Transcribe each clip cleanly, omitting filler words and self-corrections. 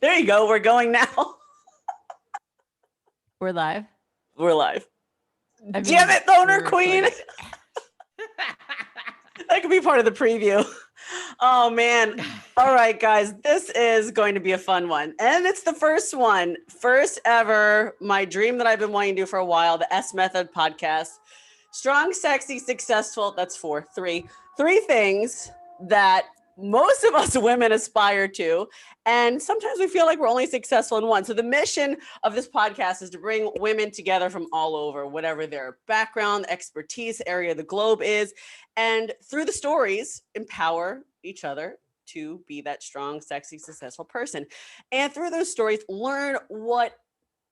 There you go. We're going now. We're live. We're live. I Damn mean, it, boner we're queen. recording. That could be part of the preview. Oh man. All right, guys, this is going to be a fun one. And it's the first one. First ever, my dream that I've been wanting to do for a while, the S Method podcast. Strong, sexy, successful. That's three things that most of us women aspire to. And sometimes we feel like we're only successful in one. So the mission of this podcast is to bring women together from all over, whatever their background, expertise, area of the globe is. And through the stories, empower each other to be that strong, sexy, successful person. And through those stories, learn what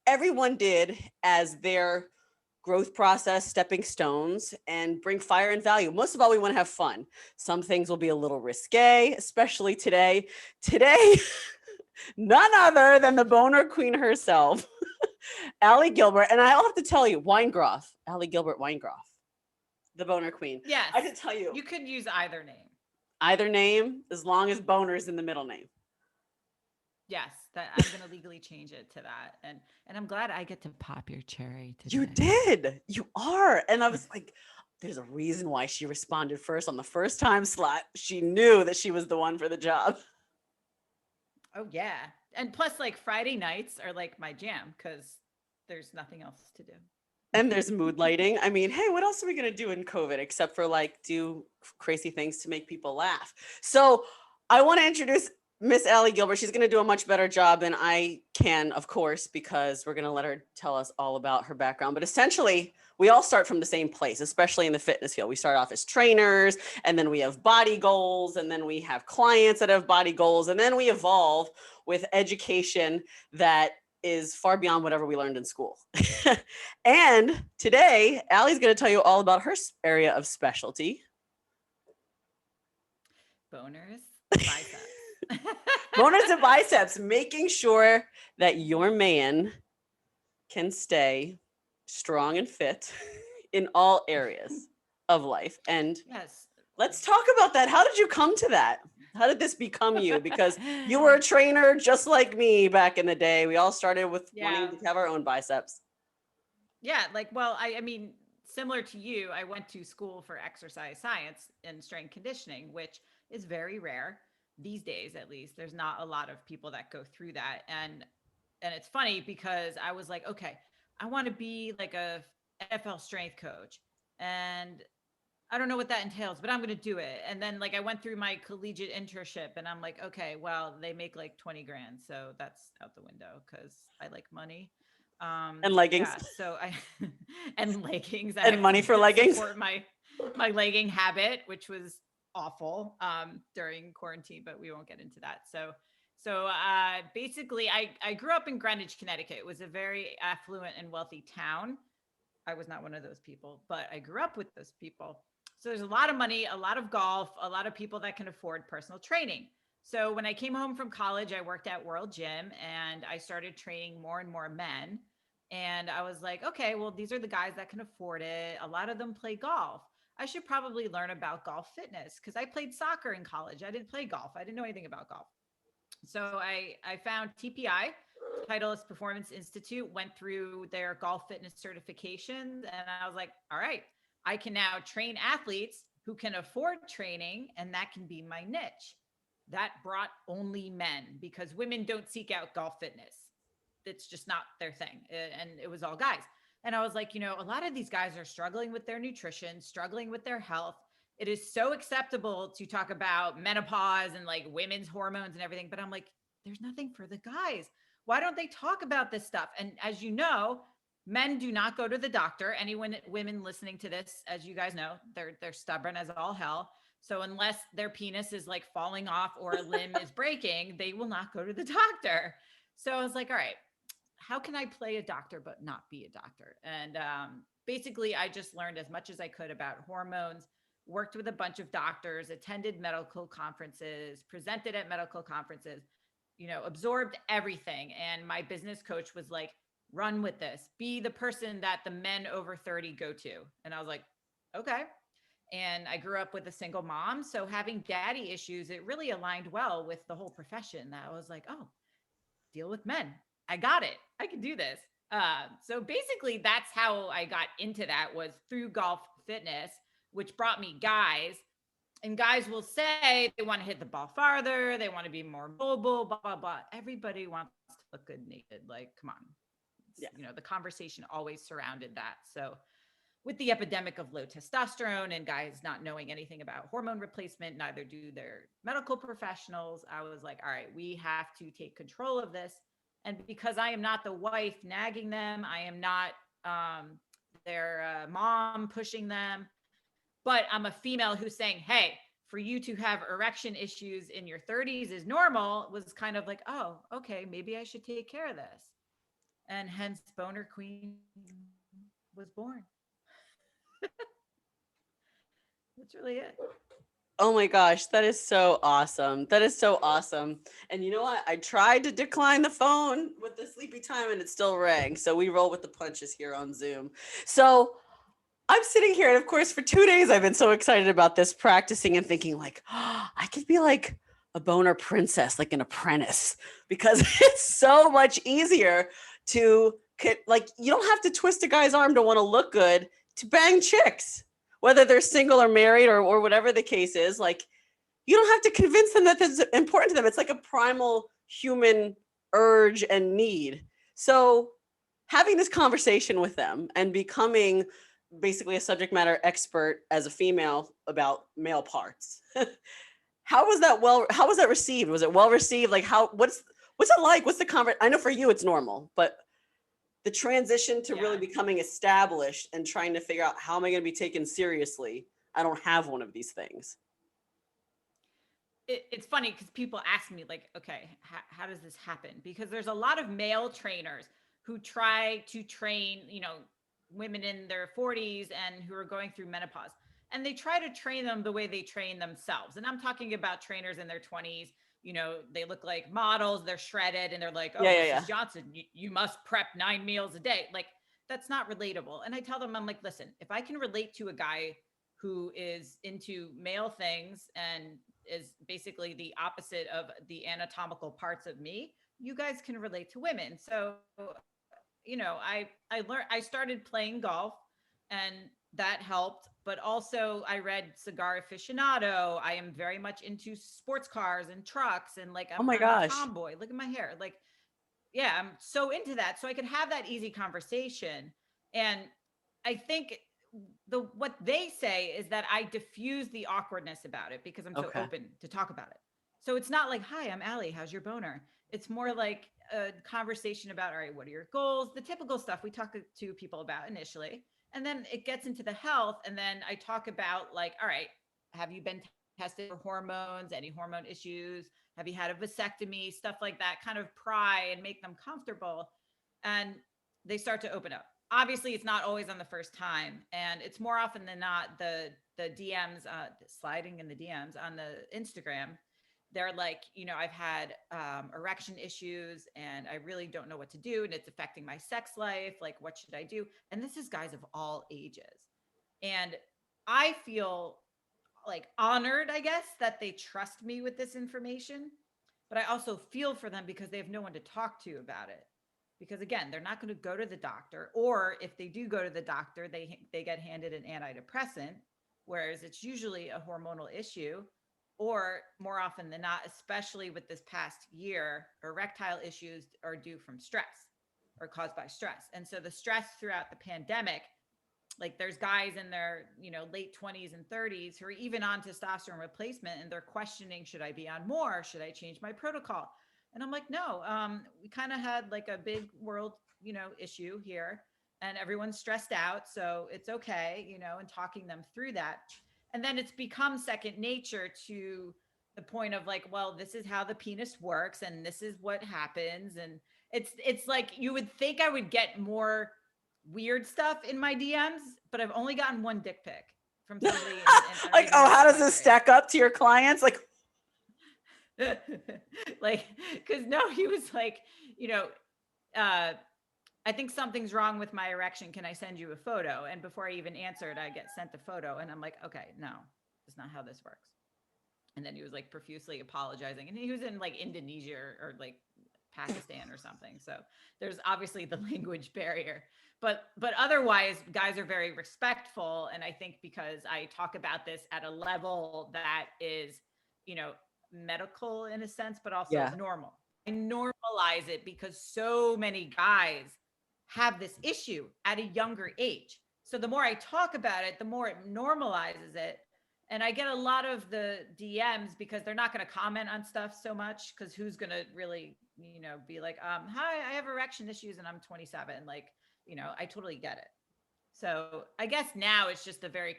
everyone did as their growth process, stepping stones, and bring fire and value. Most of all, we want to have fun. Some things will be a little risque, especially today. Today, none other than the boner queen herself, Allie Gilbert. And I'll have to tell you, Weingroff, Allie Gilbert Weingroff, the boner queen. Yes. I can tell you. You could use either name. Either name, as long as boner's in the middle name. Yes, that I'm going to legally change it to that. And I'm glad I get to pop your cherry today. You did. You are. And I was like, there's a reason why she responded first on the first time slot. She knew that she was the one for the job. Oh, yeah. And plus, like, Friday nights are like my jam because there's nothing else to do. And there's mood lighting. I mean, hey, what else are we going to do in COVID except for like do crazy things to make people laugh? So I want to introduce Miss Allie Gilbert. She's going to do a much better job than I can, of course, because we're going to let her tell us all about her background. But essentially, we all start from the same place, especially in the fitness field. We start off as trainers, and then we have body goals, and then we have clients that have body goals, and then we evolve with education that is far beyond whatever we learned in school. And today, Allie's going to tell you all about her area of specialty. Boners, biceps. Boners and biceps, making sure that your man can stay strong and fit in all areas of life. And yes, let's talk about that. How did you come to that? How did this become you? Because you were a trainer just like me back in the day. We all started with wanting to have our own biceps. Yeah, like, well, I mean, similar to you, I went to school for exercise science and strength conditioning, which is very rare these days. At least there's not a lot of people that go through that. And it's funny because I was like, okay, I want to be like a NFL strength coach, and I don't know what that entails, but I'm going to do it. And then like I went through my collegiate internship and I'm like, okay, well, they make like 20 grand. So that's out the window because I like money. And leggings. Yeah, so I and leggings. And money for leggings. Support my legging habit, which was awful during quarantine, but we won't get into that. So basically I grew up in Greenwich, Connecticut. It was a very affluent and wealthy town. I was not one of those people, but I grew up with those people. So there's a lot of money, a lot of golf, a lot of people that can afford personal training. So when I came home from college, I worked at World Gym and I started training more and more men. And I was like, okay, well, these are the guys that can afford it. A lot of them play golf. I should probably learn about golf fitness because I played soccer in college. I didn't play golf. I didn't know anything about golf. So I found TPI, Titleist Performance Institute, went through their golf fitness certifications. And I was like, all right, I can now train athletes who can afford training, and that can be my niche. That brought only men because women don't seek out golf fitness. It's just not their thing. And it was all guys. And I was like, a lot of these guys are struggling with their nutrition, struggling with their health. It is so acceptable to talk about menopause and like women's hormones and everything. But I'm like, there's nothing for the guys. Why don't they talk about this stuff? And as you know, men do not go to the doctor. Women listening to this, as you guys know, they're stubborn as all hell. So unless their penis is like falling off or a limb is breaking, they will not go to the doctor. So I was like, all right, how can I play a doctor but not be a doctor? And basically, I just learned as much as I could about hormones, worked with a bunch of doctors, attended medical conferences, presented at medical conferences, absorbed everything. And my business coach was like, run with this, be the person that the men over 30 go to. And I was like, okay. And I grew up with a single mom. So having daddy issues, it really aligned well with the whole profession. That I was like, oh, deal with men. I got it. I can do this. So basically that's how I got into that, was through golf fitness, which brought me guys. And guys will say they want to hit the ball farther, they want to be more mobile, blah, blah, blah. Everybody wants to look good naked. Like, come on. Yeah. You know, the conversation always surrounded that. So with the epidemic of low testosterone and guys not knowing anything about hormone replacement, neither do their medical professionals, I was like, all right, we have to take control of this. And because I am not the wife nagging them, I am not their mom pushing them, but I'm a female who's saying, hey, for you to have erection issues in your 30s is normal, was kind of like, oh, okay, maybe I should take care of this. And hence Boner Queen was born. That's really it. Oh my gosh, that is so awesome. That is so awesome. And you know what? I tried to decline the phone with the sleepy time and it still rang. So we roll with the punches here on Zoom. So I'm sitting here, and of course, for 2 days, I've been so excited about this, practicing and thinking, like, oh, I could be like a boner princess, like an apprentice, because it's so much easier to, like, you don't have to twist a guy's arm to want to look good to bang chicks, whether they're single or married or whatever the case is. Like, you don't have to convince them that this is important to them. It's like a primal human urge and need. So having this conversation with them and becoming basically a subject matter expert as a female about male parts. How was that received? Was it well received? Like, what's it like? What's the I know for you it's normal, but the transition to really becoming established and trying to figure out, how am I going to be taken seriously? I don't have one of these things. It's funny because people ask me, like, okay, how does this happen? Because there's a lot of male trainers who try to train, women in their 40s and who are going through menopause. And they try to train them the way they train themselves. And I'm talking about trainers in their 20s. They look like models, they're shredded, and they're like, oh, Mrs. Johnson, you must prep 9 meals a day. Like, that's not relatable. And I tell them, I'm like, listen, if I can relate to a guy who is into male things and is basically the opposite of the anatomical parts of me, you guys can relate to women. So, I started playing golf, and that helped. But also I read Cigar Aficionado. I am very much into sports cars and trucks, and like, Oh my I'm a gosh. tomboy. Look at my hair. Like, yeah, I'm so into that. So I could have that easy conversation. And I think what they say is that I diffuse the awkwardness about it because I'm so open to talk about it. So it's not like, hi, I'm Allie, how's your boner? It's more like a conversation about, all right, what are your goals? The typical stuff we talk to people about initially. And then it gets into the health. And then I talk about, like, all right, have you been tested for hormones, any hormone issues? Have you had a vasectomy? Stuff like that, kind of pry and make them comfortable. And they start to open up. Obviously, it's not always on the first time. And it's more often than not the DMs, sliding in the DMs on the Instagram. They're like, I've had erection issues and I really don't know what to do. And it's affecting my sex life. Like, what should I do? And this is guys of all ages. And I feel like honored, I guess, that they trust me with this information. But I also feel for them because they have no one to talk to about it. Because again, they're not going to go to the doctor, or if they do go to the doctor, they get handed an antidepressant, whereas it's usually a hormonal issue, or more often than not, especially with this past year, erectile issues are due from stress or caused by stress. And so the stress throughout the pandemic, like, there's guys in their, late 20s and 30s who are even on testosterone replacement, and they're questioning, should I be on more? Should I change my protocol? And I'm like, no, we kind of had like a big world, issue here, and everyone's stressed out. So it's okay, and talking them through that. And then it's become second nature to the point of like, well, this is how the penis works and this is what happens. And it's like, you would think I would get more weird stuff in my DMs, but I've only gotten one dick pic from somebody. And like, oh, how does this stack up to your clients? Like, like, because no, he was like, I think something's wrong with my erection. Can I send you a photo? And before I even answered, I get sent the photo, and I'm like, okay, no, that's not how this works. And then he was like profusely apologizing, and he was in like Indonesia or like Pakistan or something. So there's obviously the language barrier, but otherwise guys are very respectful. And I think because I talk about this at a level that is, you know, medical in a sense, but also Yeah. normal. I normalize it because so many guys have this issue at a younger age. So the more I talk about it, the more it normalizes it. And I get a lot of the DMs because they're not going to comment on stuff so much, because who's going to really, you know, be like, hi, I have erection issues and I'm 27. Like, you know, I totally get it. So I guess now it's just a very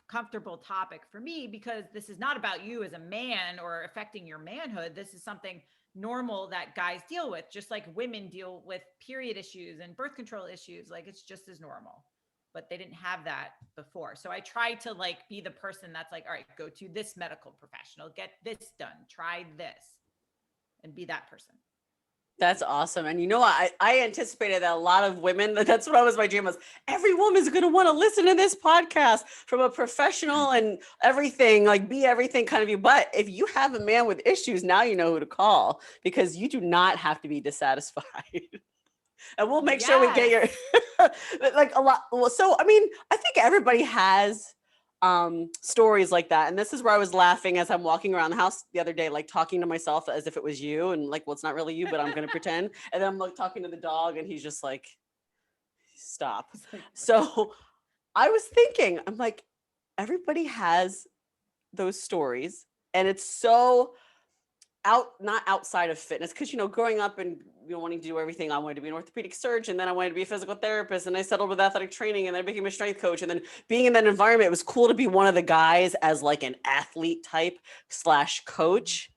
comfortable topic for me, because this is not about you as a man or affecting your manhood. This is something normal that guys deal with, just like women deal with period issues and birth control issues. Like, it's just as normal, but they didn't have that before. So I try to like be the person that's like, all right, go to this medical professional, get this done, try this, and be that person. That's awesome. And you know what? I anticipated that a lot of women, that's what was my dream was, every woman's going to want to listen to this podcast from a professional and everything, like be everything kind of you. But if you have a man with issues, now you know who to call, because you do not have to be dissatisfied. And we'll make sure we get your like a lot. Well, so I mean, I think everybody has stories like that. And this is where I was laughing as I'm walking around the house the other day, like talking to myself as if it was you, and like, well, it's not really you, but I'm gonna pretend. And then I'm like talking to the dog and he's just like, stop. So I was thinking, I'm like, everybody has those stories, and it's so not outside of fitness, because, you know, growing up and, you know, wanting to do everything, I wanted to be an orthopedic surgeon, then I wanted to be a physical therapist, and I settled with athletic training, and then I became a strength coach. And then being in that environment, it was cool to be one of the guys as like an athlete type / coach.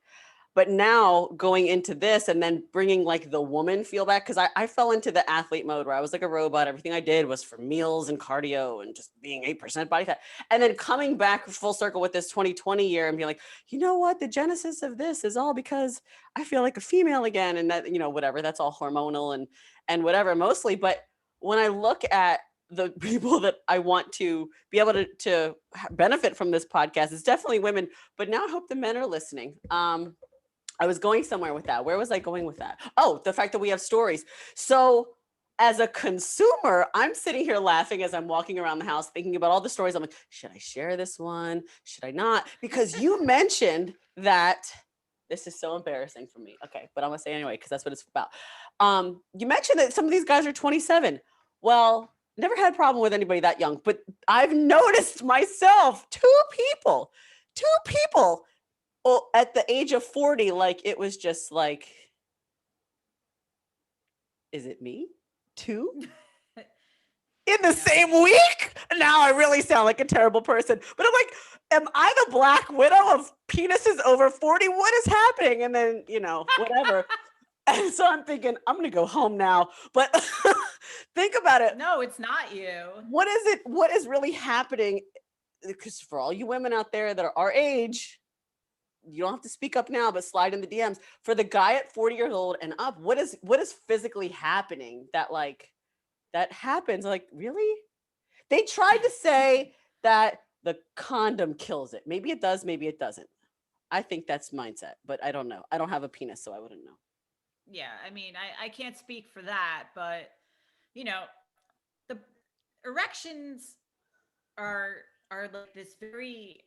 But now going into this and then bringing like the woman feel back, because I fell into the athlete mode where I was like a robot. Everything I did was for meals and cardio and just being 8% body fat. And then coming back full circle with this 2020 year and being like, you know what? The genesis of this is all because I feel like a female again. And that, you know, whatever, that's all hormonal and whatever mostly. But when I look at the people that I want to be able to benefit from this podcast, it's definitely women. But now I hope the men are listening. I was going somewhere with that. Where was I going with that? Oh, the fact that we have stories. So as a consumer, I'm sitting here laughing as I'm walking around the house, thinking about all the stories. I'm like, should I share this one? Should I not? Because you mentioned that this is so embarrassing for me. Okay, but I'm gonna say anyway, because that's what it's about. You mentioned that some of these guys are 27. Well, never had a problem with anybody that young, but I've noticed myself, two people at the age of 40, like it was just like, is it me? Two? In the same week? Now I really sound like a terrible person. But I'm like, am I the Black Widow of penises over 40? What is happening? And then, you know, whatever. And so I'm thinking, I'm going to go home now. But think about it. No, it's not you. What is it? What is really happening? Because for all you women out there that are our age, you don't have to speak up now, but slide in the DMs. For the guy at 40 years old and up, what is physically happening that like that happens? Like, really? They tried to say that the condom kills it. Maybe it does, maybe it doesn't. I think that's mindset, but I don't know. I don't have a penis, so I wouldn't know. Yeah, I mean, I can't speak for that, but you know, the erections are like this very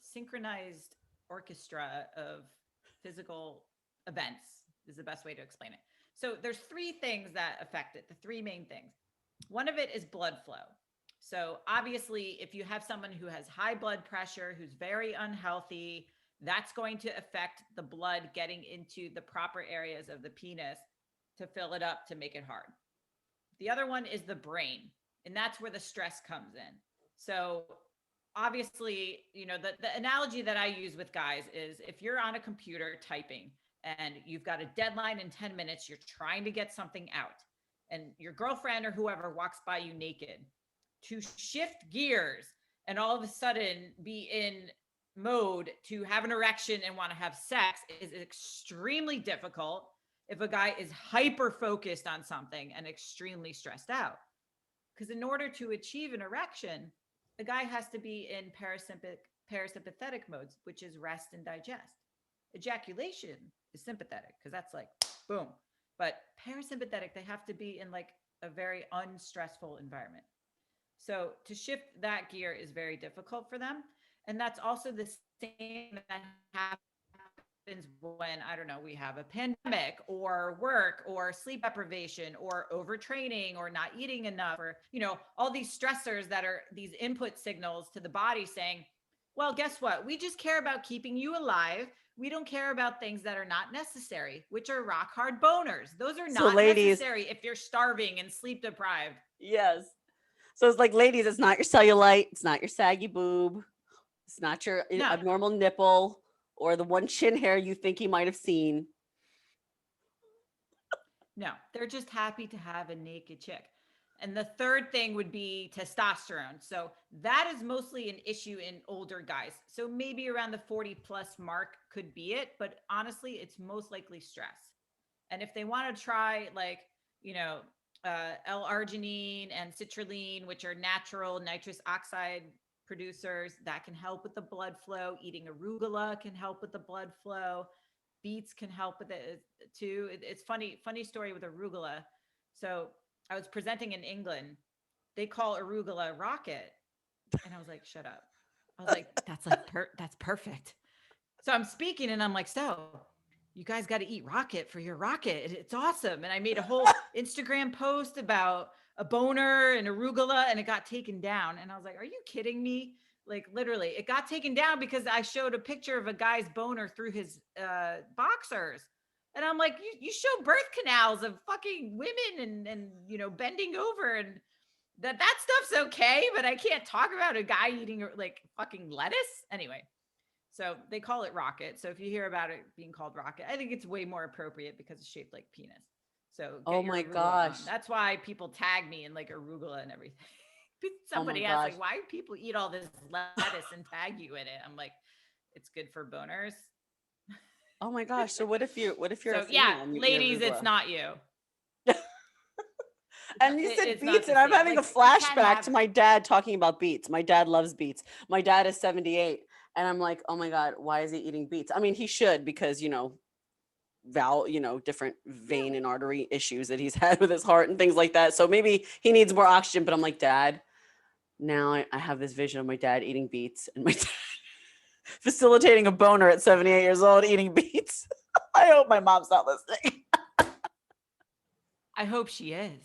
synchronized orchestra of physical events is the best way to explain it. So there's three things that affect it, the three main things. One of it is blood flow. So obviously, if you have someone who has high blood pressure, who's very unhealthy, that's going to affect the blood getting into the proper areas of the penis to fill it up to make it hard. The other one is the brain, and that's where the stress comes in. So obviously, you know, the analogy that I use with guys is if you're on a computer typing and you've got a deadline in 10 minutes, you're trying to get something out, and your girlfriend or whoever walks by you naked, to shift gears and all of a sudden be in mode to have an erection and want to have sex is extremely difficult if a guy is hyper focused on something and extremely stressed out. Because in order to achieve an erection, the guy has to be in parasympathetic modes, which is rest and digest. Ejaculation is sympathetic because that's like, boom. But parasympathetic, they have to be in like a very unstressful environment. So to shift that gear is very difficult for them. And that's also the same that happens when, I don't know, we have a pandemic or work or sleep deprivation or overtraining or not eating enough, or, all these stressors that are these input signals to the body saying, well, guess what? We just care about keeping you alive. We don't care about things that are not necessary, which are rock hard boners. Those are So not ladies, necessary if you're starving and sleep deprived. yes. So it's like, ladies, it's not your cellulite, it's not your saggy boob, it's not your No, abnormal nipple or the one chin hair you think you might have seen. no, they're just happy to have a naked chick. And the third thing would be testosterone. So that is mostly an issue in older guys. So maybe around the 40 plus mark could be it. But honestly, it's most likely stress. And if they want to try like, you know, L-arginine and citrulline, which are natural nitrous oxide producers that can help with the blood flow. Eating arugula can help with the blood flow. Beets can help with it too. It's funny story with arugula. So I was presenting in England. They call arugula rocket, and I was like, "Shut up." I was like, "That's like that's perfect." So I'm speaking, and I'm like, "So you guys got to eat rocket for your rocket. It's awesome." And I made a whole Instagram post about a boner and arugula, and it got taken down. And I was like, "Are you kidding me?" Like literally, it got taken down because I showed a picture of a guy's boner through his boxers. And I'm like, you show birth canals of fucking women and bending over, and that stuff's okay, but I can't talk about a guy eating like fucking lettuce anyway. So they call it rocket. So if you hear about it being called rocket, I think it's way more appropriate because it's shaped like penis. So Oh get your my arugula on. gosh. That's why people tag me in like arugula and everything. Oh my Somebody asked gosh. like, why do people eat all this lettuce and tag you in it? I'm like, it's good for boners. Oh my gosh. So what if you're a So yeah, female and you eat ladies, it's arugula? not you. And you said It's not beets, the and I'm same. having a Like you can flashback have, to my dad talking about beets. My dad loves beets. My dad is 78, and I'm like, oh my God, why is he eating beets? I mean, he should, because different yeah. vein and artery issues that he's had with his heart and things like that. So maybe he needs more oxygen. But I'm like, Dad, now I have this vision of my dad eating beets and my dad facilitating a boner at 78 years old eating beets. I hope my mom's not listening. I hope she is.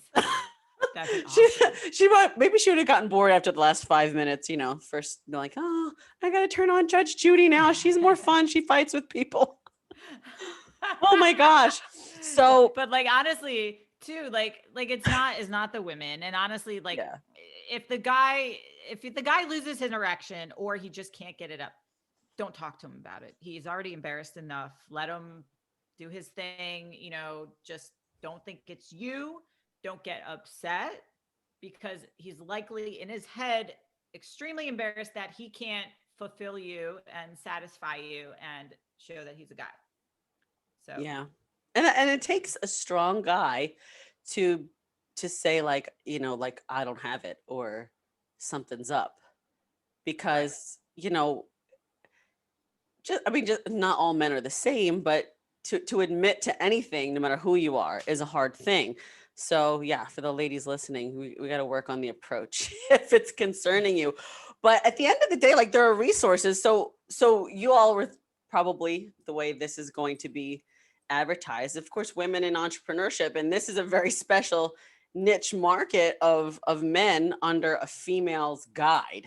That'd be she awesome. maybe she would have gotten bored after the last 5 minutes. First be like, oh, I gotta turn on Judge Judy now. She's more fun. She fights with people. Oh my gosh. So But like honestly, too, like it's not the women. And honestly, like yeah, if the guy if the guy loses his erection or he just can't get it up, don't talk to him about it. He's already embarrassed enough. Let him do his thing, just don't think it's you. Don't get upset because he's likely in his head extremely embarrassed that he can't fulfill you and satisfy you and show that he's a guy. So, yeah, and it takes a strong guy to say, like, like, I don't have it, or something's up, right. because just, I mean, just not all men are the same, but to admit to anything, no matter who you are, is a hard thing. So yeah, for the ladies listening, we got to work on the approach if it's concerning you. But at the end of the day, like, there are resources. So you all were probably, the way this is going to be advertised, of course, women in entrepreneurship, and this is a very special niche market of men under a female's guide.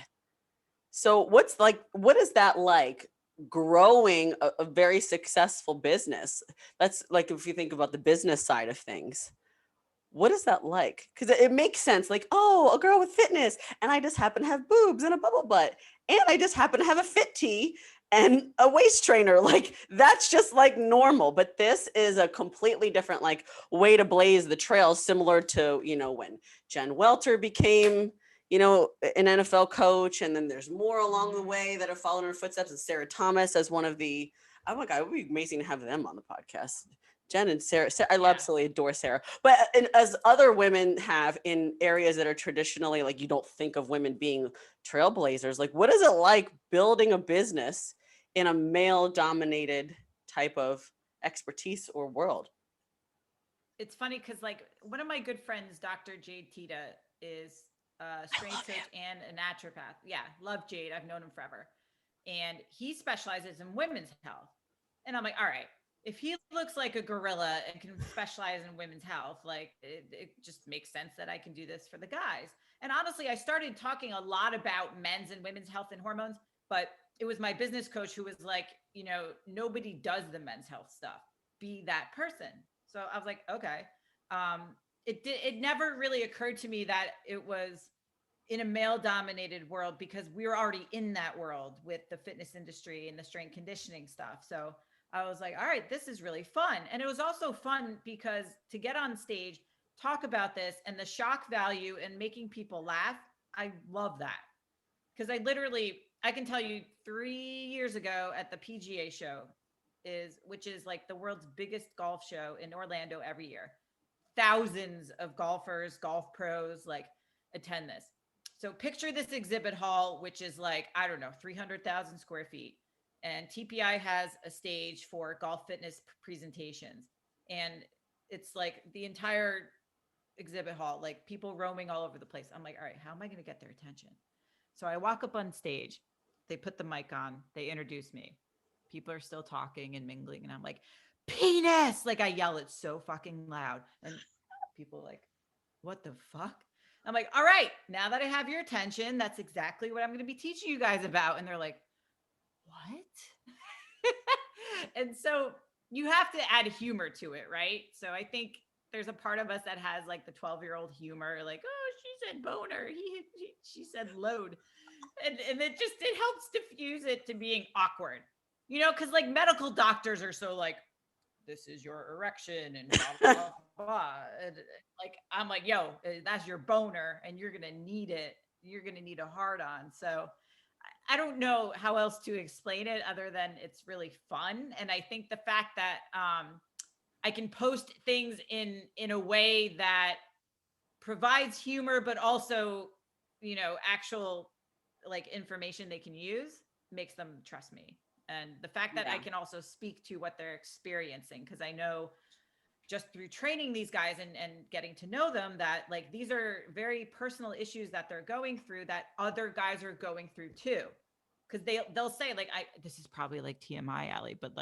So what is that like, growing a very successful business? That's like, if you think about the business side of things, what is that like? Because it makes sense. Like, oh, a girl with fitness, and I just happen to have boobs and a bubble butt, and I just happen to have a fit tee and a waist trainer. Like, that's just like normal. But this is a completely different, like, way to blaze the trail, similar to when Jen Welter became an NFL coach, and then there's more along the way that have followed in her footsteps, and Sarah Thomas as one of the. Oh my God, it would be amazing to have them on the podcast. Jen and Sarah, I Yeah. absolutely adore Sarah. But as other women have in areas that are traditionally, like, you don't think of women being trailblazers, like, what is it like building a business in a male dominated type of expertise or world? it's funny because like one of my good friends, Dr. Jade Tita, is a strength coach and a naturopath. Yeah, love Jade. I've known him forever. And he specializes in women's health. And I'm like, all right, if he looks like a gorilla and can specialize in women's health, like it just makes sense that I can do this for the guys. And honestly, I started talking a lot about men's and women's health and hormones, but it was my business coach who was like, nobody does the men's health stuff. Be that person. So I was like, okay. It never really occurred to me that it was in a male dominated world because we were already in that world with the fitness industry and the strength conditioning stuff. So I was like, all right, this is really fun. And it was also fun because to get on stage, talk about this and the shock value and making people laugh, I love that. Because I can tell you 3 years ago at the PGA show which is like the world's biggest golf show in Orlando every year. Thousands of golfers, golf pros like attend this. So picture this exhibit hall, which is like, I don't know, 300,000 square feet. And TPI has a stage for golf fitness presentations. And it's like the entire exhibit hall, like people roaming all over the place. I'm like, all right, how am I going to get their attention? So I walk up on stage, they put the mic on, they introduce me. People are still talking and mingling. And I'm like, penis. Like I yell it so fucking loud. And people are like, what the fuck? I'm like, all right, now that I have your attention, that's exactly what I'm going to be teaching you guys about. And they're like, what? And so you have to add humor to it, right? So I think there's a part of us that has like the 12-year-old humor, like, oh, she said boner. She said load. And it helps diffuse it to being awkward, because like medical doctors are so like, this is your erection and blah, blah, blah. And like, I'm like, yo, that's your boner and you're going to need it. You're going to need a hard on. So I don't know how else to explain it other than it's really fun. And I think the fact that I can post things in a way that provides humor, but also, actual like information they can use makes them trust me. And the fact that I can also speak to what they're experiencing, because I know just through training these guys and getting to know them that like these are very personal issues that they're going through that other guys are going through too. Because they'll say like, this is probably like TMI, Allie, but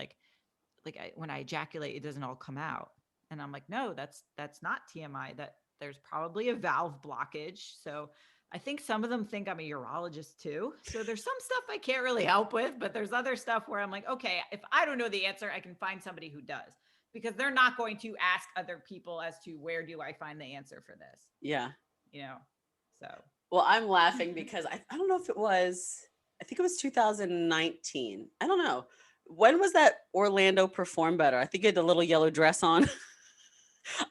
when I ejaculate, it doesn't all come out. And I'm like, no, that's not TMI. That there's probably a valve blockage. So I think some of them think I'm a urologist too. So there's some stuff I can't really help with, but there's other stuff where I'm like, okay, if I don't know the answer, I can find somebody who does, because they're not going to ask other people as to where do I find the answer for this? Yeah. So. Well, I'm laughing because I don't know if I think it was 2019. I don't know. When was that Orlando Perform Better? I think you had the little yellow dress on.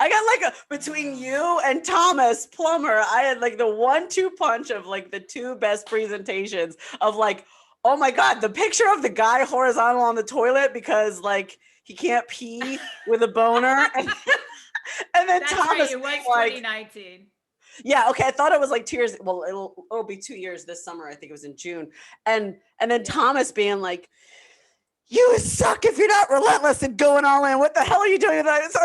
I got like between you and Thomas Plummer, I had like the 1-2 punch of like the two best presentations of like, oh my God, the picture of the guy horizontal on the toilet because like he can't pee with a boner. And then that's Thomas right, it was 2019. Yeah, okay. I thought it was like 2 years. Well, it'll be 2 years this summer. I think it was in June. And then Thomas being like, you suck if you're not relentless and going all in. What the hell are you doing with that? So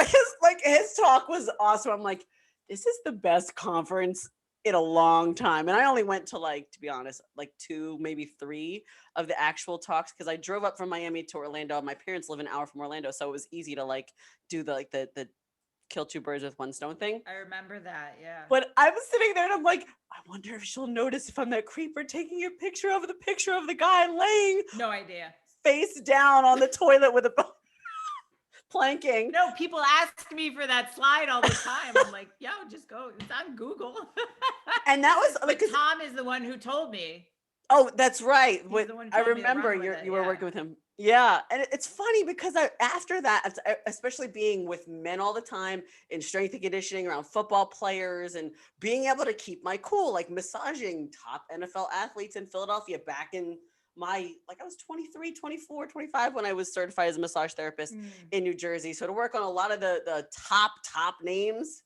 his talk was awesome. I'm like, this is the best conference in a long time. And I only went to to be honest, like 2, maybe 3 of the actual talks because I drove up from Miami to Orlando. My parents live an hour from Orlando, so it was easy to do the kill 2 birds with 1 stone thing. I remember that, yeah. But I was sitting there and I'm like, I wonder if she'll notice if I'm that creeper taking a picture of the guy laying. No idea. Face down on the toilet with a planking. No, people ask me for that slide all the time. I'm like, yo, just go. It's on Google. And that was like, Tom is the one who told me. Oh, that's right. I told me remember you were working with him. Yeah. And it's funny because after that, especially being with men all the time in strength and conditioning around football players and being able to keep my cool, like massaging top NFL athletes in Philadelphia back in I was 23, 24, 25 when I was certified as a massage therapist in New Jersey. So to work on a lot of the top names,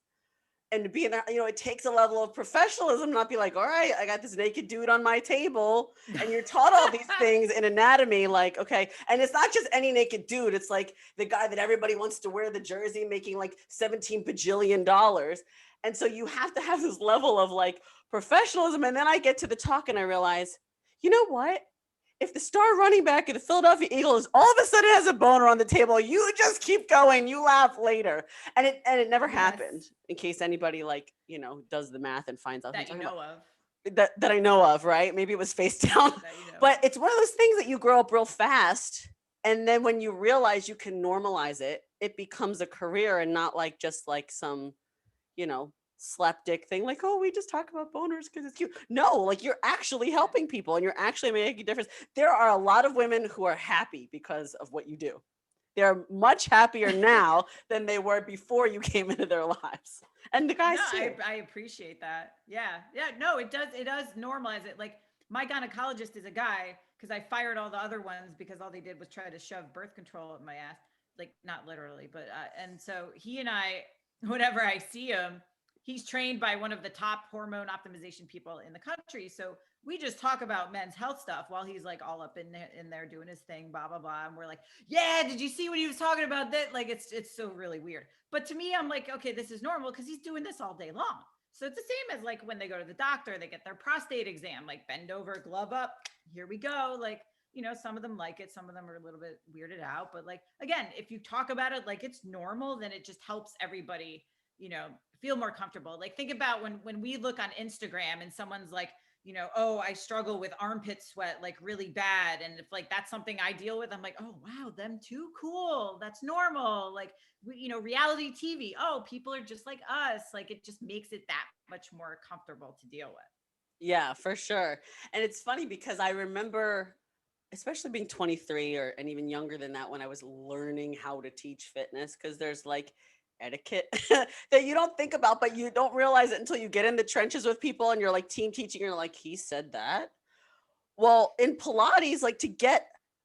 and to be in there, it takes a level of professionalism, not be like, all right, I got this naked dude on my table, and you're taught all these things in anatomy, like, okay. And it's not just any naked dude. It's like the guy that everybody wants to wear the jersey making like 17 bajillion dollars. And so you have to have this level of like professionalism. And then I get to the talk and I realize, you know what? If the star running back of the Philadelphia Eagles all of a sudden has a boner on the table, you just keep going. You laugh later. And it never happened, in case anybody does the math and finds out that you know of. That I know of, right? Maybe it was face down. But it's one of those things that you grow up real fast. And then when you realize you can normalize it, it becomes a career and not like just like some, slapdick thing, like, oh, we just talk about boners because it's cute. No, like you're actually helping people and you're actually making a difference. There are a lot of women who are happy because of what you do. They're much happier now than they were before you came into their lives. And the guys too. I appreciate that. Yeah. No, it does normalize it. Like my gynecologist is a guy, because I fired all the other ones because all they did was try to shove birth control up my ass. Like not literally, but and so he and I, whenever I see him, he's trained by one of the top hormone optimization people in the country. So we just talk about men's health stuff while he's like all up in there doing his thing, blah, blah, blah. And we're like, yeah, did you see what he was talking about? That like, it's so really weird. But to me, I'm like, okay, this is normal because he's doing this all day long. So it's the same as like when they go to the doctor, they get their prostate exam, like bend over, glove up, here we go. Like, some of them like it, some of them are a little bit weirded out. But like, again, if you talk about it like it's normal, then it just helps everybody, feel more comfortable. Like think about when we look on Instagram and someone's like, oh, I struggle with armpit sweat like really bad. And if like that's something I deal with, I'm like, oh wow, them too, cool. That's normal. Like reality TV. Oh, people are just like us. Like it just makes it that much more comfortable to deal with. Yeah, for sure. And it's funny because I remember, especially being 23 and even younger than that, when I was learning how to teach fitness, because there's like etiquette that you don't think about, but you don't realize it until you get in the trenches with people and you're like team teaching. You're like, he said that. Well, in Pilates, like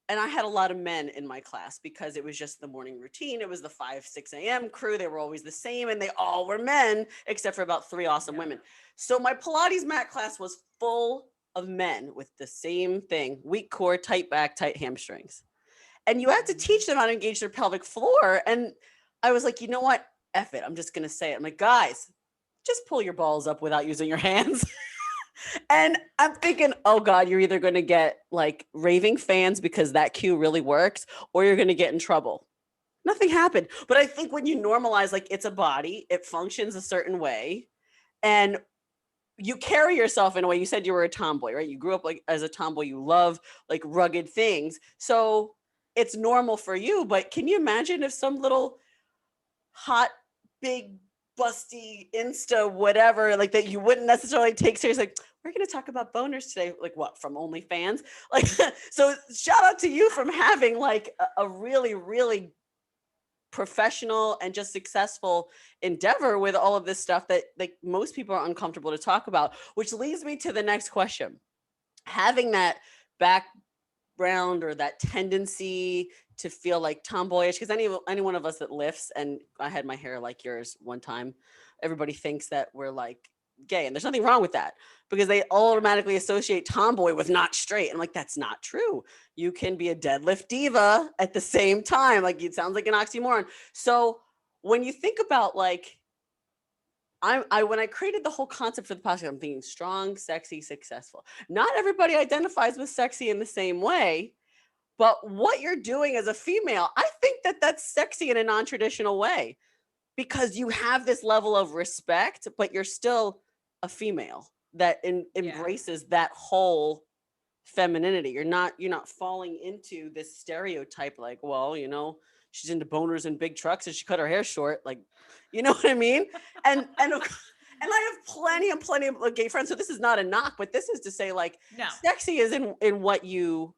and I had a lot of men in my class because it was just the morning routine. It was the 5, 6 a.m. crew. They were always the same and they all were men, except for about 3 awesome women. So my Pilates mat class was full of men with the same thing: weak core, tight back, tight hamstrings. And you had to teach them how to engage their pelvic floor. And I was like, you know what? F it. I'm just going to say it. I'm like, guys, just pull your balls up without using your hands. And I'm thinking, oh God, you're either going to get like raving fans because that cue really works, or you're going to get in trouble. Nothing happened. But I think when you normalize, like it's a body, it functions a certain way. And you carry yourself in a way. You said you were a tomboy, right? You grew up like as a tomboy. You love like rugged things. So it's normal for you. But can you imagine if some little hot, big, busty Insta whatever, like that you wouldn't necessarily take seriously, like, we're going to talk about boners today, like what, from OnlyFans? Like, so shout out to you from having like a really, really professional and just successful endeavor with all of this stuff that like most people are uncomfortable to talk about, which leads me to the next question. Having that background or that tendency to feel like tomboyish, because any one of us that lifts, and I had my hair like yours one time, everybody thinks that we're like gay, and there's nothing wrong with that because they automatically associate tomboy with not straight. I'm like, that's not true. You can be a deadlift diva at the same time. Like it sounds like an oxymoron. So when you think about like, when I created the whole concept for the podcast, I'm thinking strong, sexy, successful. Not everybody identifies with sexy in the same way, but what you're doing as a female, I think that that's sexy in a non-traditional way because you have this level of respect, but you're still a female that embraces that whole femininity. You're not falling into this stereotype like, well, she's into boners and big trucks and she cut her hair short. Like, you know what I mean? And I have plenty of gay friends. So this is not a knock, but this is to say like, no. Sexy is in what you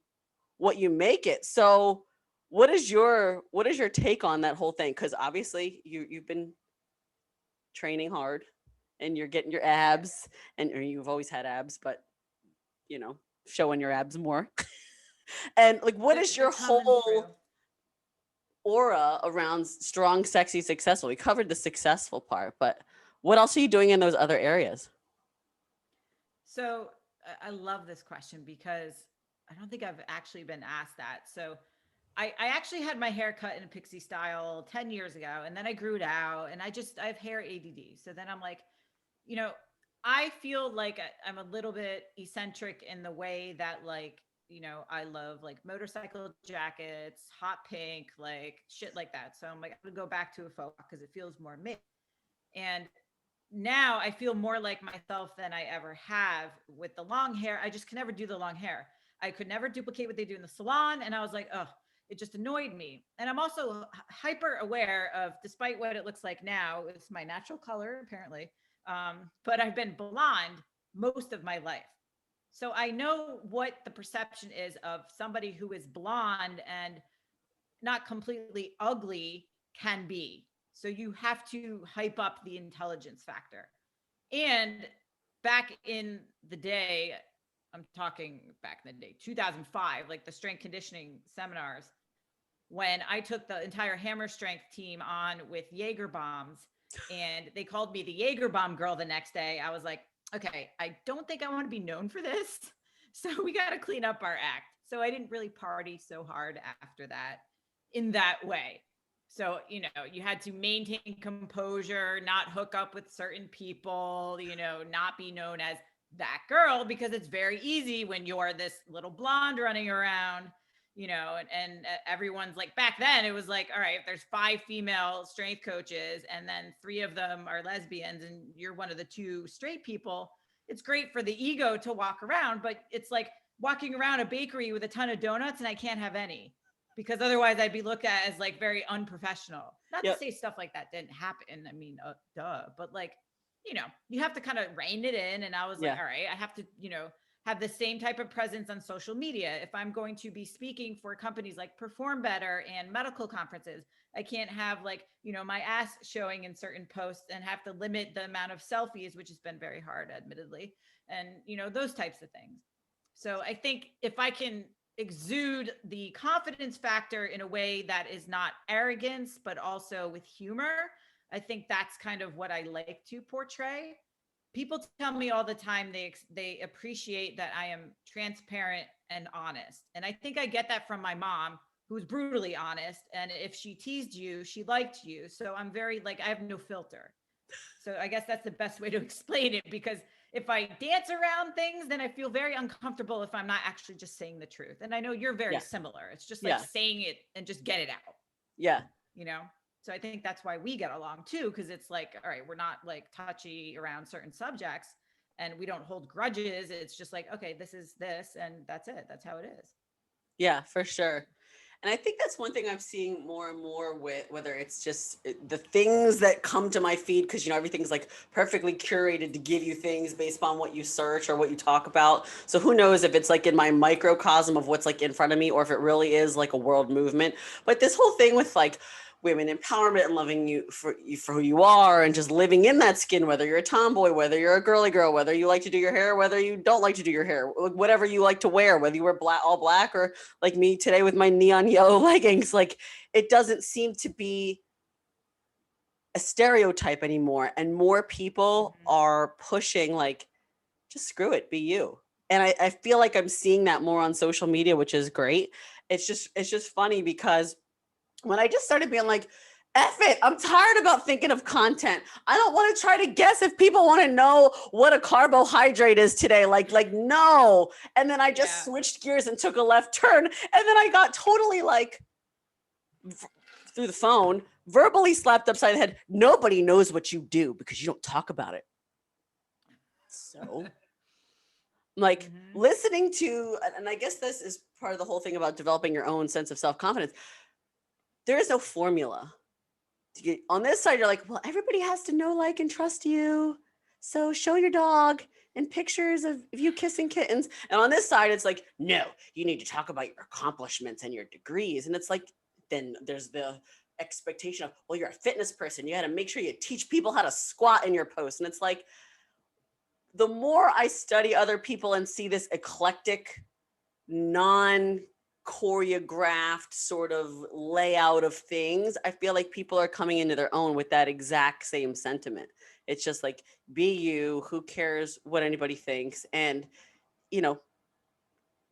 make it. So what is your take on that whole thing? Because obviously you've been training hard and you're getting your abs, or you've always had abs, but showing your abs more. And like, what is your whole aura around strong, sexy, successful? We covered the successful part, but What else are you doing in those other areas? So I love this question because I don't think I've actually been asked that. So I actually had my hair cut in a pixie style 10 years ago, and then I grew it out, and I have hair ADD. So then I'm like, you know, I feel like I'm a little bit eccentric in the way that, like, I love like motorcycle jackets, hot pink, like shit like that. So I'm like, I'm gonna go back to a faux because it feels more me. And now I feel more like myself than I ever have with the long hair. I just can never do the long hair. I could never duplicate what they do in the salon. And I was like, oh, it just annoyed me. And I'm also hyper aware of, despite what it looks like now, it's my natural color, apparently. But I've been blonde most of my life. So I know what the perception is of somebody who is blonde and not completely ugly can be. So you have to hype up the intelligence factor. And back in the day, I'm talking back in the day, 2005, like the strength conditioning seminars, when I took the entire hammer strength team on with Jaeger bombs, and they called me the Jaeger bomb girl the next day, I was like, okay, I don't think I want to be known for this. So we got to clean up our act. So I didn't really party so hard after that in that way. So, you had to maintain composure, not hook up with certain people, not be known as that girl, because it's very easy when you're this little blonde running around, and everyone's like, back then it was like, all right, if there's 5 female strength coaches and then 3 of them are lesbians and you're one of the 2 straight people, it's great for the ego to walk around, but it's like walking around a bakery with a ton of donuts and I can't have any, because otherwise I'd be looked at as like very unprofessional. Not to say stuff like that didn't happen. I mean, duh, but like, you have to kind of rein it in. And I was like, all right, I have to, have the same type of presence on social media. If I'm going to be speaking for companies like Perform Better and medical conferences, I can't have like, my ass showing in certain posts and have to limit the amount of selfies, which has been very hard, admittedly. And, those types of things. So I think if I can exude the confidence factor in a way that is not arrogance, but also with humor, I think that's kind of what I like to portray. People tell me all the time they appreciate that I am transparent and honest. And I think I get that from my mom, who's brutally honest. And if she teased you, she liked you. So I'm very like, I have no filter. So I guess that's the best way to explain it, because if I dance around things, then I feel very uncomfortable if I'm not actually just saying the truth. And I know you're very similar. It's just like saying it and just get it out. Yeah. So I think that's why we get along too, because it's like, all right, we're not like touchy around certain subjects and we don't hold grudges. It's just like, okay, this is this and that's it. That's how it is. Yeah, for sure. And I think that's one thing I'm seeing more and more with, whether it's just the things that come to my feed, because, everything's like perfectly curated to give you things based on what you search or what you talk about. So who knows if it's like in my microcosm of what's like in front of me, or if it really is like a world movement. But this whole thing with like women empowerment and loving you for who you are and just living in that skin, whether you're a tomboy, whether you're a girly girl, whether you like to do your hair, whether you don't like to do your hair, whatever you like to wear, whether you wear all black or like me today with my neon yellow leggings, like it doesn't seem to be a stereotype anymore. And more people are pushing like, just screw it, be you. And I feel like I'm seeing that more on social media, which is great. It's just funny because when I just started being like, F it, I'm tired about thinking of content. I don't want to try to guess if people want to know what a carbohydrate is today. Like no. And then I just switched gears and took a left turn. And then I got totally like through the phone, verbally slapped upside the head. Nobody knows what you do because you don't talk about it. So like listening to, and I guess this is part of the whole thing about developing your own sense of self-confidence. There is no formula. On this side, you're like, well, everybody has to know, like, and trust you. So show your dog and pictures of you kissing kittens. And on this side, it's like, no, you need to talk about your accomplishments and your degrees. And it's like, then there's the expectation of, well, you're a fitness person. You got to make sure you teach people how to squat in your post. And it's like, the more I study other people and see this eclectic, choreographed sort of layout of things, I feel like people are coming into their own with that exact same sentiment. It's just like, be you, who cares what anybody thinks? And, you know,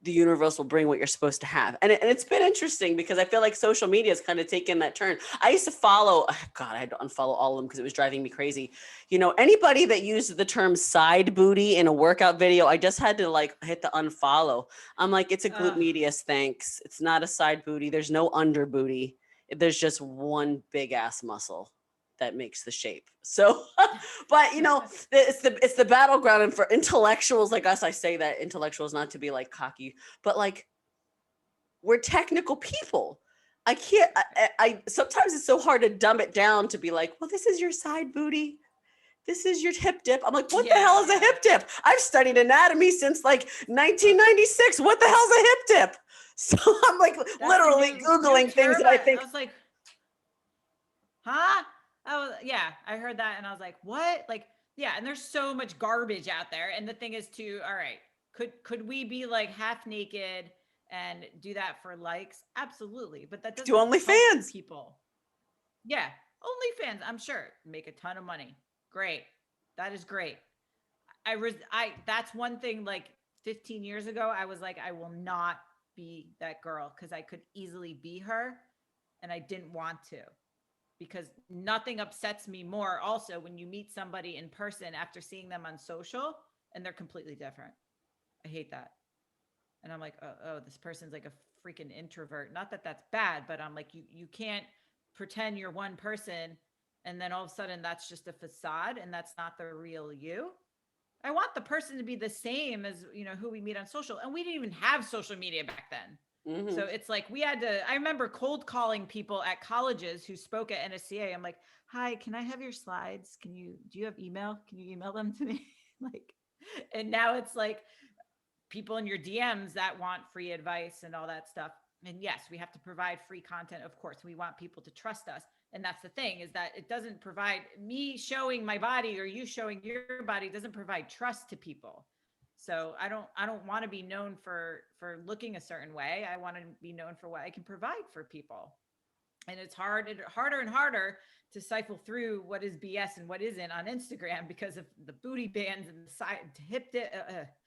the universe will bring what you're supposed to have. And it's been interesting because I feel like social media has kind of taken that turn. I used to follow, God, I had to unfollow all of them because it was driving me crazy. You know, anybody that used the term side booty in a workout video, I just had to like hit the unfollow. I'm like, it's a glute medius, thanks. It's not a side booty. There's no under booty. There's just one big ass muscle that makes the shape. So, but you know, it's the battleground, and for intellectuals like us, I say that intellectuals, not to be like cocky, but like, we're technical people. I can't. I sometimes it's so hard to dumb it down to be like, well, this is your side booty. This is your hip dip. I'm like, what the hell is a hip dip? I've studied anatomy since like 1996. What the hell's a hip dip? So I'm like literally Googling things that I think. I was like, huh? I heard that and I was like, what? Like, yeah, and there's so much garbage out there. And the thing is too, all right, could we be like half naked and do that for likes? Absolutely. But that doesn't Do OnlyFans. People. Yeah. OnlyFans, I'm sure. Make a ton of money. Great. That is great. That's one thing, like 15 years ago, I was like, I will not be that girl because I could easily be her and I didn't want to, because nothing upsets me more also when you meet somebody in person after seeing them on social and they're completely different. I hate that. And I'm like, oh, this person's like a freaking introvert. Not that that's bad, but I'm like, you can't pretend you're one person and then all of a sudden that's just a facade and that's not the real you. I want the person to be the same as, you know, who we meet on social. And we didn't even have social media back then. Mm-hmm. So it's like I remember cold calling people at colleges who spoke at NSCA. I'm like, hi, can I have your slides? Do you have email? Can you email them to me? Like, and now it's like people in your DMs that want free advice and all that stuff. And yes, we have to provide free content. Of course, we want people to trust us. And that's the thing, is that it doesn't provide, me showing my body or you showing your body doesn't provide trust to people. So I don't want to be known for looking a certain way. I want to be known for what I can provide for people. And it's harder and harder to siphon through what is BS and what isn't on Instagram because of the booty bands and the side hip dip.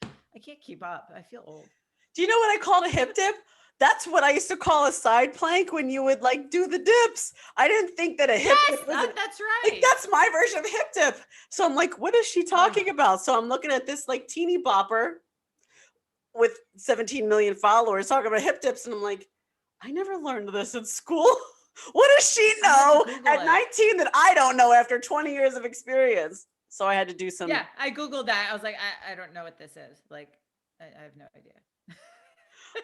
I can't keep up. I feel old. Do you know what I called a hip dip? That's what I used to call a side plank when you would like do the dips. I didn't think that a hip dip was that's right. Like, that's my version of hip dip. So I'm like, what is she talking about? So I'm looking at this like teeny bopper with 17 million followers talking about hip dips. And I'm like, I never learned this in school. What does she know at 19 that I don't know after 20 years of experience? So I had to do some. Yeah, I Googled that. I was like, I don't know what this is. Like, I have no idea.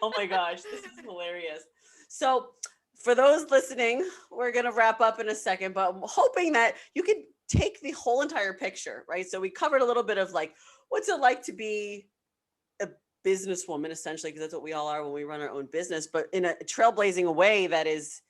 Oh my gosh, this is hilarious. So for those listening, we're going to wrap up in a second, but I'm hoping that you can take the whole entire picture, right? So we covered a little bit of like, what's it like to be a businesswoman, essentially, because that's what we all are when we run our own business, but in a trailblazing way that is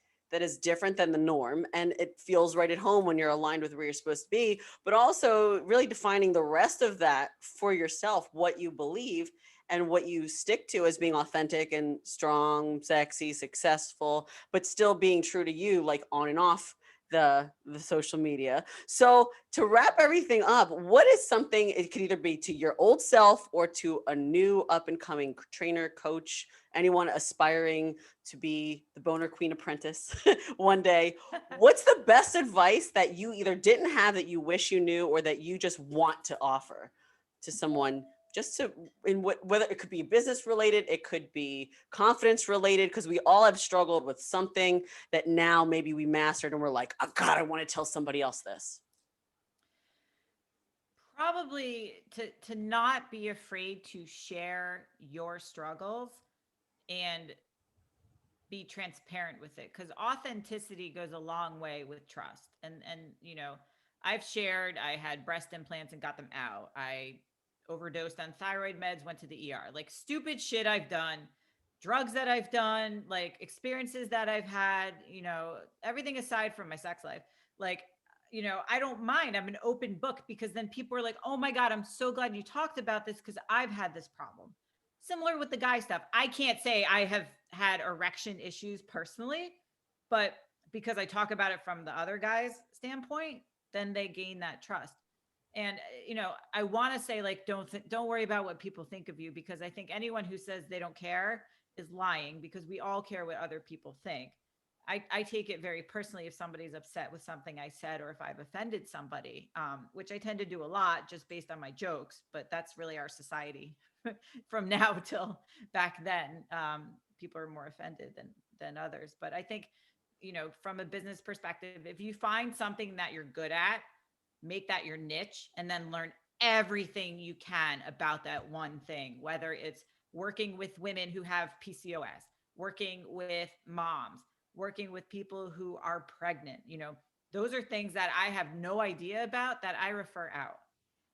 different than the norm. And it feels right at home when you're aligned with where you're supposed to be, but also really defining the rest of that for yourself, what you believe and what you stick to as being authentic and strong, sexy, successful, but still being true to you, like on and off the social media. So to wrap everything up, what is something, it could either be to your old self or to a new up and coming trainer, coach, anyone aspiring to be the Boner Queen apprentice one day, what's the best advice that you either didn't have that you wish you knew or that you just want to offer to someone, just to, in whether it could be business related, it could be confidence related, because we all have struggled with something that now maybe we mastered and we're like, oh God, I want to tell somebody else this. Probably to not be afraid to share your struggles and be transparent with it, because authenticity goes a long way with trust. And you know, I've shared, I had breast implants and got them out. I overdosed on thyroid meds, went to the ER, like stupid shit I've done, drugs that I've done, like experiences that I've had, you know, everything aside from my sex life. Like, you know, I don't mind. I'm an open book, because then people are like, oh my God, I'm so glad you talked about this, because I've had this problem. similar with the guy stuff. I can't say I have had erection issues personally, but because I talk about it from the other guy's standpoint, then they gain that trust. And I want to say, like, don't worry about what people think of you, because I think anyone who says they don't care is lying, because we all care what other people think. I take it very personally if somebody's upset with something I said, or if I've offended somebody, which I tend to do a lot just based on my jokes, but that's really our society from now till back then. People are more offended than others. But I think, from a business perspective, if you find something that you're good at, make that your niche, and then learn everything you can about that one thing, whether it's working with women who have PCOS, working with moms, working with people who are pregnant. Those are things that I have no idea about that I refer out.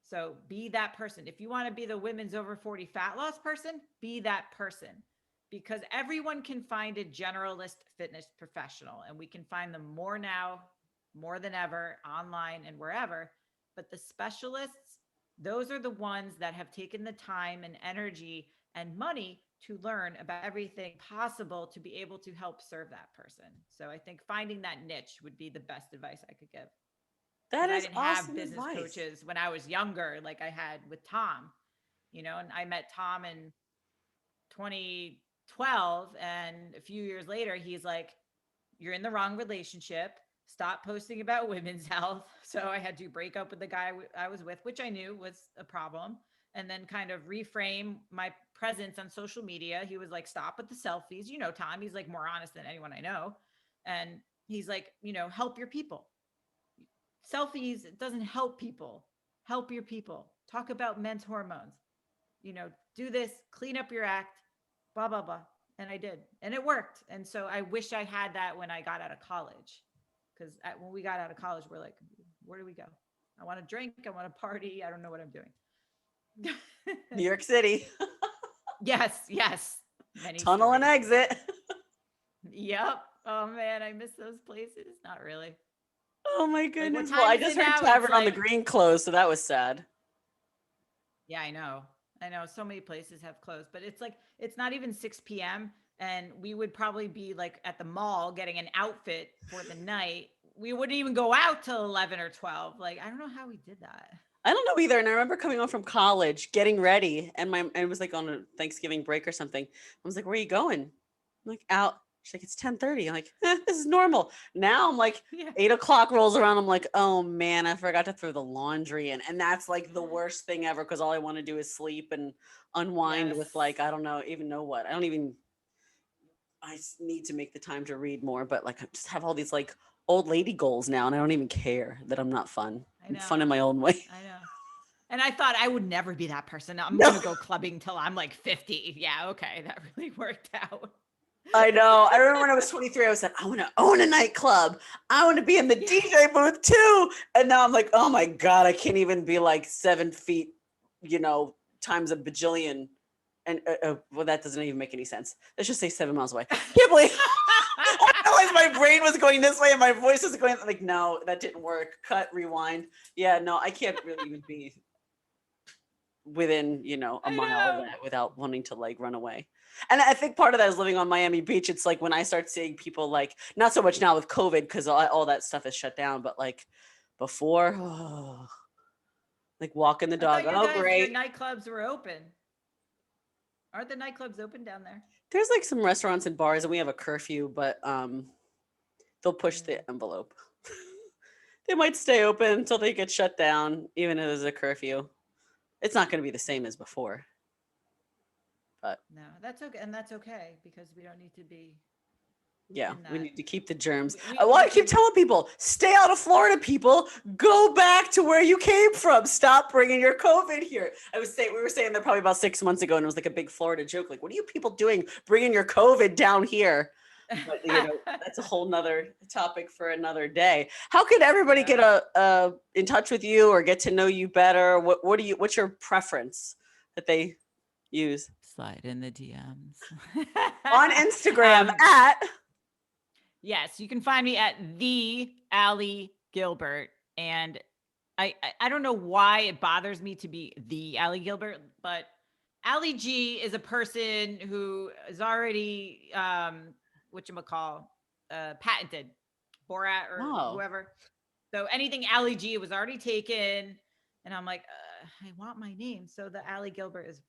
So be that person. If you want to be the women's over 40 fat loss person, be that person, because everyone can find a generalist fitness professional, and we can find them more now, more than ever, online and wherever. But the specialists, those are the ones that have taken the time and energy and money to learn about everything possible to be able to help serve that person. So I think finding that niche would be the best advice I could give. That Because I is didn't have awesome business advice. coaches when I was younger, like I had with Tom, and I met Tom in 2012. And a few years later, he's like, you're in the wrong relationship. Stop posting about women's health. So I had to break up with the guy I was with, which I knew was a problem, and then kind of reframe my presence on social media. He was like, stop with the selfies. Tom, he's like more honest than anyone I know. And he's like, help your people. Selfies doesn't help people. Help your people. Talk about men's hormones. Do this, clean up your act, blah, blah, blah. And I did. And it worked. And so I wish I had that when I got out of college. Because when we got out of college, we're like, where do we go? I want to drink. I want to party. I don't know what I'm doing. New York City. Yes. Many Tunnel and stories. exit. Yep. Oh man, I miss those places. Not really. Oh my Like, goodness. what Well, time I is just it heard now? It's Tavern on the like, Green closed, so that was sad. yeah, I know. So many places have closed, but it's like, it's not even 6 p.m. And we would probably be like at the mall getting an outfit for the night. We wouldn't even go out till 11 or 12. Like, I don't know how we did that. I don't know either. And I remember coming home from college, getting ready, and it was like on a Thanksgiving break or something. I was like, "Where are you going?" I'm like, "Out." She's like, "It's 10:30." I'm like, "This is normal." Now I'm like, Yeah. 8 o'clock rolls around. I'm like, "Oh man, I forgot to throw the laundry in," and that's like the worst thing ever, because all I want to do is sleep and unwind Yes. with, like, I don't know even know what. I don't even. Need to make the time to read more, but like I just have all these like old lady goals now, and I don't even care that I'm not fun. I I'm know. fun in my own way. I know. And I thought I would never be that person. I'm No. going to go clubbing till I'm like 50. Yeah. Okay. That really worked out. I know. I remember when I was 23, I was like, I want to own a nightclub. I want to be in the DJ booth too. And now I'm like, oh my God, I can't even be like 7 feet, times a bajillion. And well, that doesn't even make any sense. Let's just say 7 miles away. Can't believe I realized my brain was going this way and my voice was going like, no, that didn't work. Cut, rewind. Yeah, no, I can't really even be within, a mile of that without wanting to like run away. And I think part of that is living on Miami Beach. It's like when I start seeing people, like, not so much now with COVID because all that stuff is shut down, but like before, like walking the I dog. thought Oh, your great. nightclubs were open. Aren't the nightclubs open down there? There's like some restaurants and bars, and we have a curfew, but they'll push Yeah. the envelope. They might stay open until they get shut down, even if there's a curfew. It's not going to be the same as before. But No, that's okay. And that's okay, because we don't need to be yeah, in we that. need to keep the germs. We, Well, we I keep can, telling people, stay out of Florida, people. Go back to where you came from. Stop bringing your COVID here. We were saying that probably about 6 months ago, and it was like a big Florida joke. Like, what are you people doing bringing your COVID down here? But that's a whole nother topic for another day. How could everybody get in touch with you or get to know you better? What's your preference that they use? slide in the DMs On Instagram at yes, you can find me at the Allie Gilbert. And I don't know why it bothers me to be the Allie Gilbert, but Ali G is a person who is already whatchamacall, patented, Borat or Oh. whoever. So anything Ali G was already taken. And I'm like, I want my name. So the Ali Gilbert is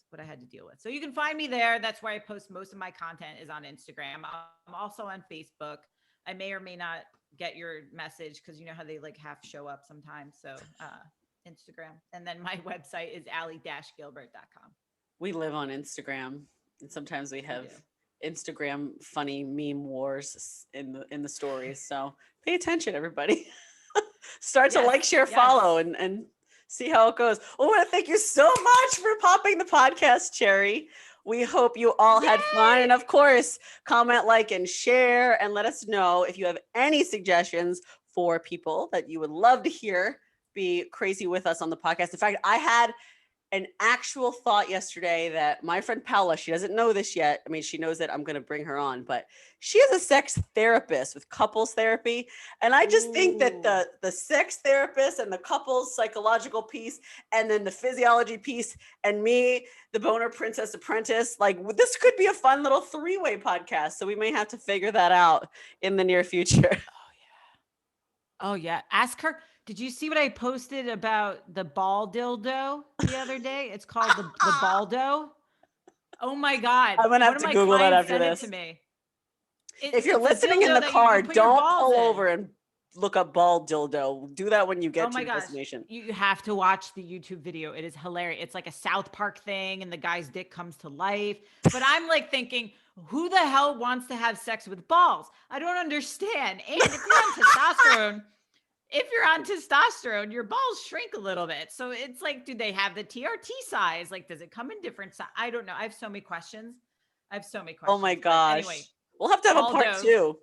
what I had to deal with. So you can find me there. That's where I post most of my content is on Instagram. I'm also on Facebook. I may or may not get your message because you know how they like half show up sometimes. So Instagram. And then my website is ali-gilbert.com. We live on Instagram, and sometimes we have do. Instagram funny meme wars in the stories. So pay attention, everybody. Start to like, share, follow, and see how it goes. I want to thank you so much for popping the podcast, Cherry. We hope you all had fun. And of course, comment, like, and share, and let us know if you have any suggestions for people that you would love to hear be crazy with us on the podcast. In fact, I had an actual thought yesterday that my friend Paula, she doesn't know this yet. I mean, she knows that I'm going to bring her on, but she is a sex therapist with couples therapy. And I just think that the sex therapist and the couples psychological piece, and then the physiology piece, and me, the boner princess apprentice, like this could be a fun little 3-way podcast. So we may have to figure that out in the near future. Oh yeah. Ask her. Did you see what I posted about the ball dildo the other day? It's called the baldo. Oh my God. I'm going to have to Google that after this. It to me. If you're listening in the car, don't pull over and look up ball dildo. Do that when you get to your destination. You have to watch the YouTube video. It is hilarious. It's like a South Park thing and the guy's dick comes to life. But I'm like thinking, who the hell wants to have sex with balls? I don't understand. And if you're on testosterone, your balls shrink a little bit. So it's like, do they have the TRT size? Like, does it come in different size? I don't know. I have so many questions. Oh my gosh. Anyway, we'll have to have a part 2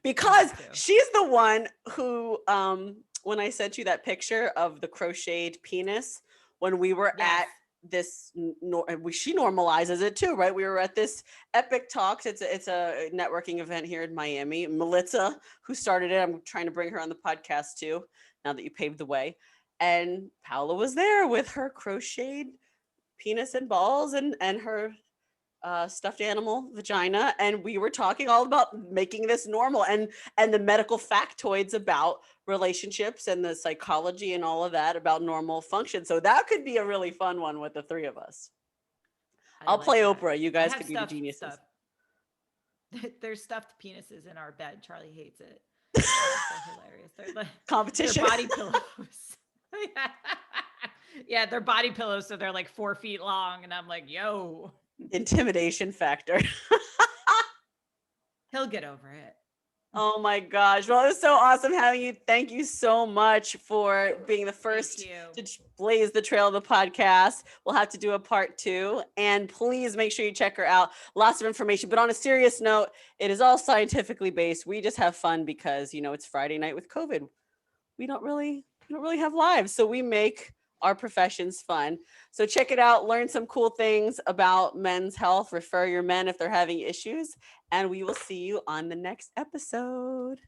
because she's the one who, when I sent you that picture of the crocheted penis, when we were at this, she normalizes it too, right? We were at this Epic Talks. It's a networking event here in Miami. Melissa, who started it, I'm trying to bring her on the podcast too, now that you paved the way. And Paola was there with her crocheted penis and balls and her stuffed animal vagina, and we were talking all about making this normal and the medical factoids about relationships and the psychology and all of that about normal function. So that could be a really fun one with the 3 of us. I'll play Oprah. You guys could be the geniuses. There's stuffed penises in our bed. Charlie hates it. They're hilarious. They're like competition. They're body pillows. Yeah, they're body pillows, so they're like 4 feet long, and I'm like, yo. Intimidation factor. He'll get over it. Oh my gosh. Well, it was so awesome having you. Thank you so much for being the first to blaze the trail of the podcast. We'll have to do a part 2, and please make sure you check her out. Lots of information, but on a serious note, it is all scientifically based. We just have fun because, you know, it's Friday night with COVID. We don't really have lives. So we make our professions fun. So check it out, learn some cool things about men's health, refer your men if they're having issues, and we will see you on the next episode.